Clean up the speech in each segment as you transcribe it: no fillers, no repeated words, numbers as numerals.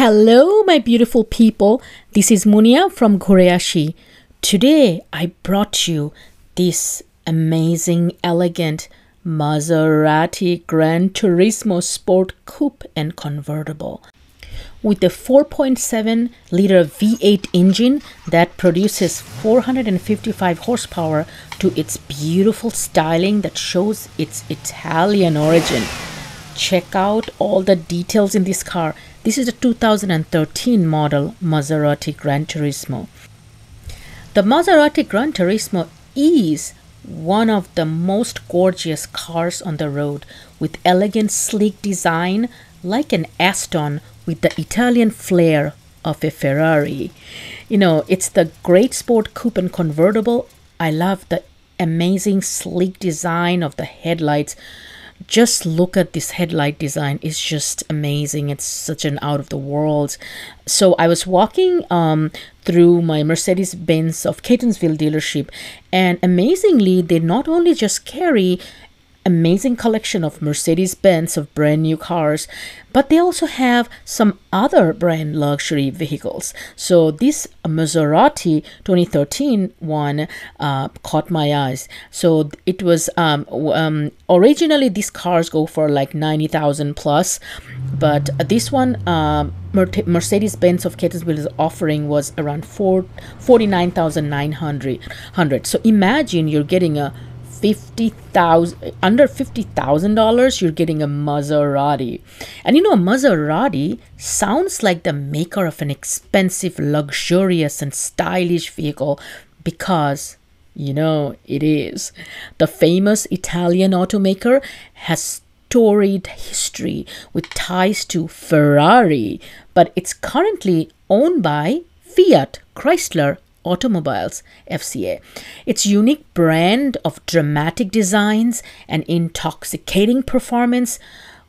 Hello, my beautiful people. This is Munia from Koreashi. Today, I brought you this amazing, elegant Maserati GranTurismo Sport Coupe and Convertible. With the 4.7-liter V8 engine that produces 455 horsepower to its beautiful styling that shows its Italian origin. Check out all the details in this car. This is a 2013 model Maserati GranTurismo. The Maserati GranTurismo is one of the most gorgeous cars on the road, with elegant, sleek design like an Aston with the Italian flair of a Ferrari. You know, it's the great sport coupe and convertible. I love the amazing, sleek design of the headlights. Just look at this headlight design. It's just amazing. It's such an out of the world. So I was walking through my Mercedes-Benz of Catonsville dealership, and amazingly, they not only just carry amazing collection of Mercedes-Benz of brand new cars, but they also have some other brand luxury vehicles. So this Maserati 2013 one caught my eyes. So it was originally these cars go for like 90,000 plus, but this one Mercedes-Benz of Catonsville is offering was around 49,900. So imagine you're getting a under $50,000, you're getting a Maserati. And you know, a Maserati sounds like the maker of an expensive, luxurious and stylish vehicle because, you know, it is. The famous Italian automaker has storied history with ties to Ferrari, but it's currently owned by Fiat Chrysler Automobiles FCA. Its unique brand of dramatic designs and intoxicating performance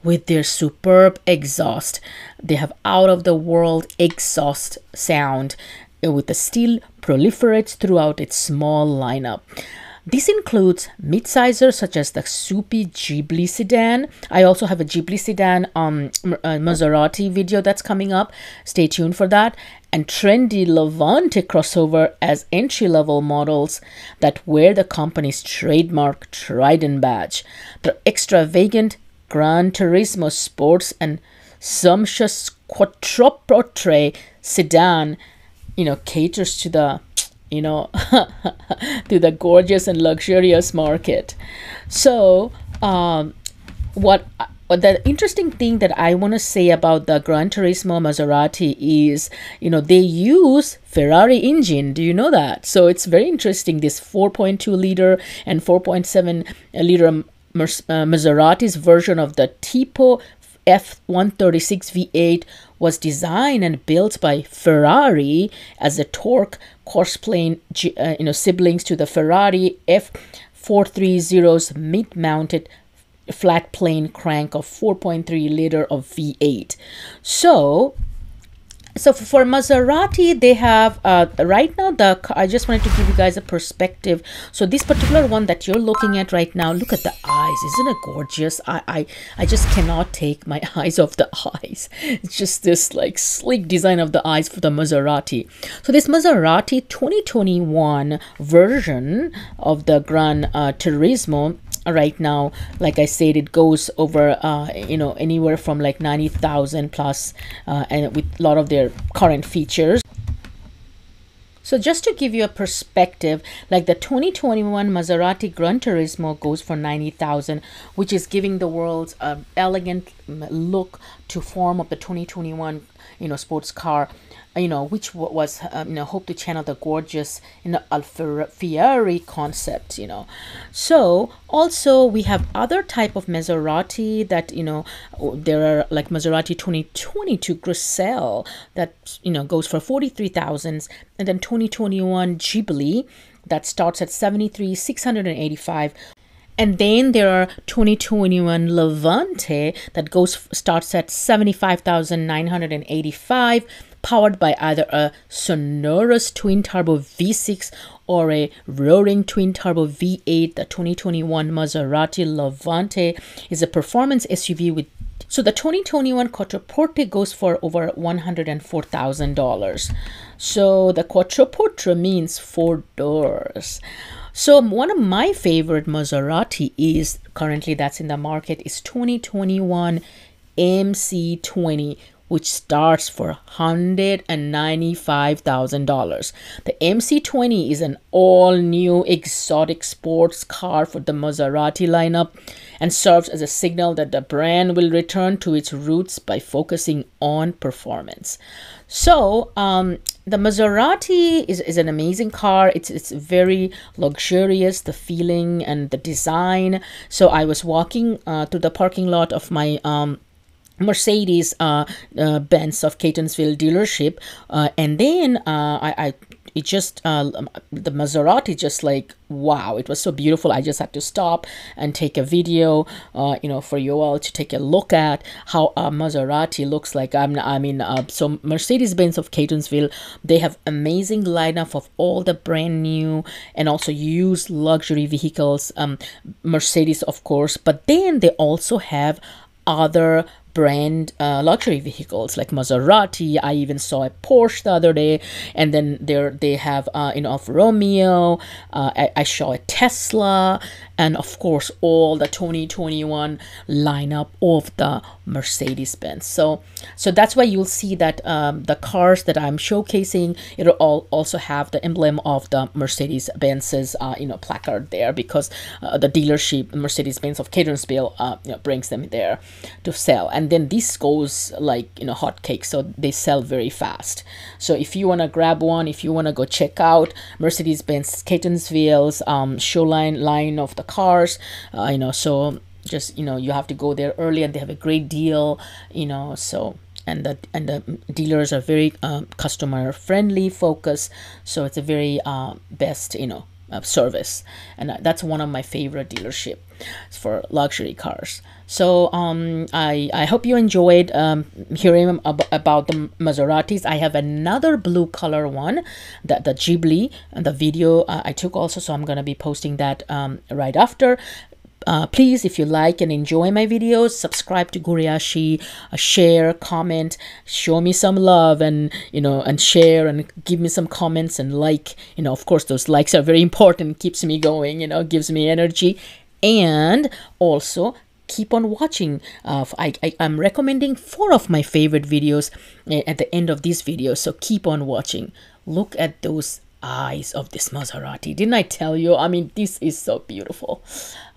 with their superb exhaust. They have out-of-the-world exhaust sound with the steel proliferates throughout its small lineup. This includes mid-sizers such as the soupy Ghibli sedan. I also have a Ghibli sedan Maserati video that's coming up. Stay tuned for that. And trendy Levante crossover as entry-level models that wear the company's trademark Trident badge. The extravagant GranTurismo Sports and sumptuous Quattroporte sedan, you know, caters to the to the gorgeous and luxurious market. So what the interesting thing that I want to say about the GranTurismo Maserati is, you know, they use Ferrari engine. Do you know that? So it's very interesting. This 4.2 liter and 4.7 liter Maserati's version of the Tipo F136 V8 was designed and built by Ferrari as a torque courseplane, siblings to the Ferrari F430's mid-mounted flat plane crank of 4.3 liter of V8. So for Maserati, they have right now I just wanted to give you guys a perspective. So this particular one that you're looking at right now, look at the eyes. Isn't it gorgeous? I just cannot take my eyes off the eyes. It's just this like sleek design of the eyes for the Maserati. So this Maserati 2021 version of the GranTurismo right now, like I said, it goes over anywhere from like 90,000 plus, and with a lot of their current features. So just to give you a perspective, like the 2021 Maserati GranTurismo goes for 90,000, which is giving the world an elegant look to form of the 2021 sports car, which was hope to channel the gorgeous Ferrari concept. So also we have other type of Maserati that there are like Maserati 2022 Griselle that goes for 43,000, and then 2021 Ghibli that starts at 73,685. And then there are 2021 Levante that starts at 75,985, powered by either a sonorous twin-turbo V6 or a roaring twin-turbo V8. The 2021 Maserati Levante is a performance SUV with So the 2021 Quattroporte goes for over $104,000. So the Quattroporte means 4 doors. So one of my favorite Maserati is currently that's in the market is 2021 MC20, which starts for $195,000. The MC20 is an all-new exotic sports car for the Maserati lineup and serves as a signal that the brand will return to its roots by focusing on performance. So the Maserati is an amazing car. It's very luxurious, the feeling and the design. So I was walking to the parking lot of my Mercedes Benz of Catonsville dealership, and then it just the Maserati just like wow, it was so beautiful. I just had to stop and take a video, for you all to take a look at how a Maserati looks like. So Mercedes-Benz of Catonsville, they have amazing lineup of all the brand new and also used luxury vehicles. Mercedes, of course, but then they also have other brand luxury vehicles like Maserati. I even saw a Porsche the other day, and then they have Alfa Romeo. I saw a Tesla, and of course all the 2021 lineup of the Mercedes-Benz. So that's why you'll see that the cars that I'm showcasing, it'll all also have the emblem of the Mercedes-Benz's placard there, because the dealership Mercedes-Benz of Catonsville brings them there to sell. And then this goes like hotcakes, so they sell very fast. So if you want to grab one, if you want to go check out Mercedes-Benz Catonsville's show line of the cars, so just you have to go there early, and they have a great deal, so and the dealers are very customer friendly focused, so it's a very best service, and that's one of my favorite dealership for luxury cars. So I hope you enjoyed hearing about the Maseratis. I have another blue color one, the Ghibli, and the video I took also, so I'm gonna be posting that right after. Please, if you like and enjoy my videos, subscribe to Guriashi, share, comment, show me some love, and and share and give me some comments and like. Of course, those likes are very important, keeps me going, gives me energy. And also keep on watching. I'm recommending 4 of my favorite videos at the end of this video, so keep on watching. Look at those eyes of this Maserati. Didn't I tell you? I mean, this is so beautiful.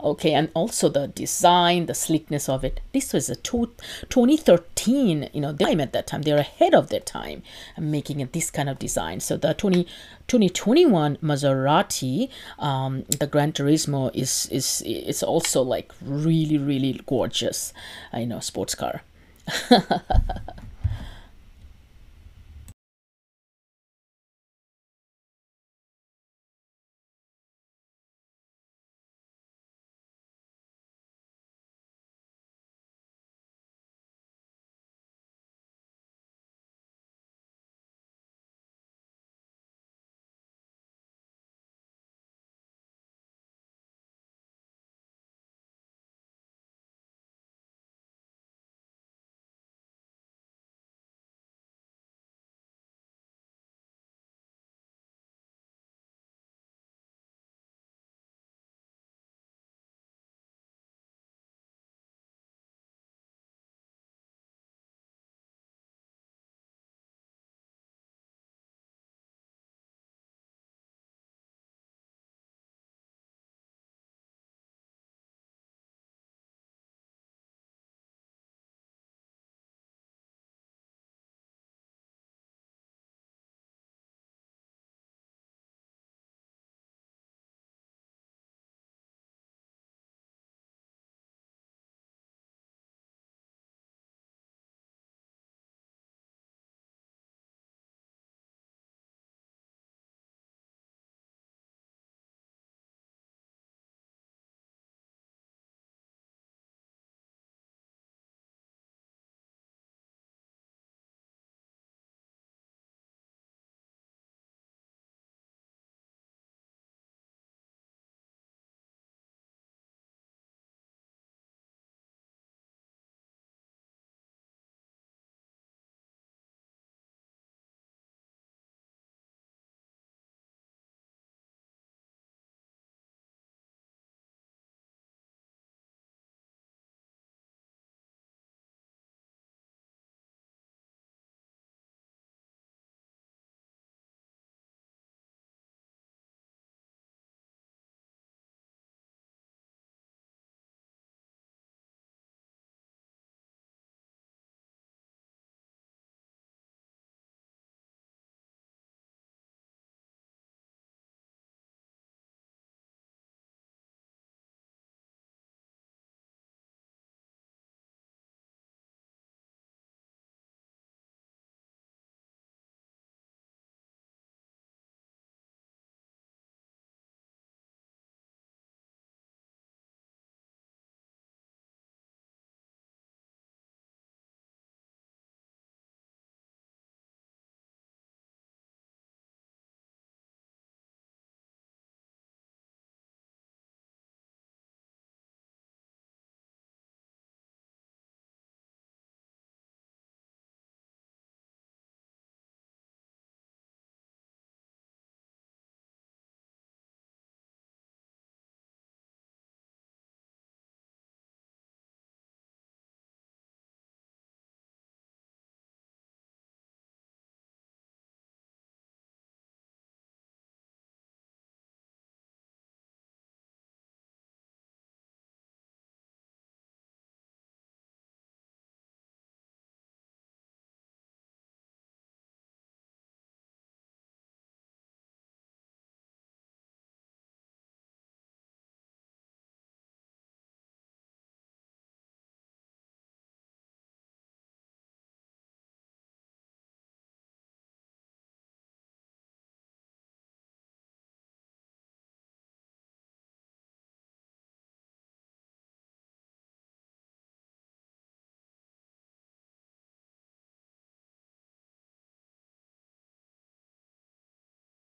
Okay, and also the design, the sleekness of it. This was a 2013, time at that time. They're ahead of their time making it this kind of design. So the 2021 Maserati, the GranTurismo is also like really, really gorgeous, sports car.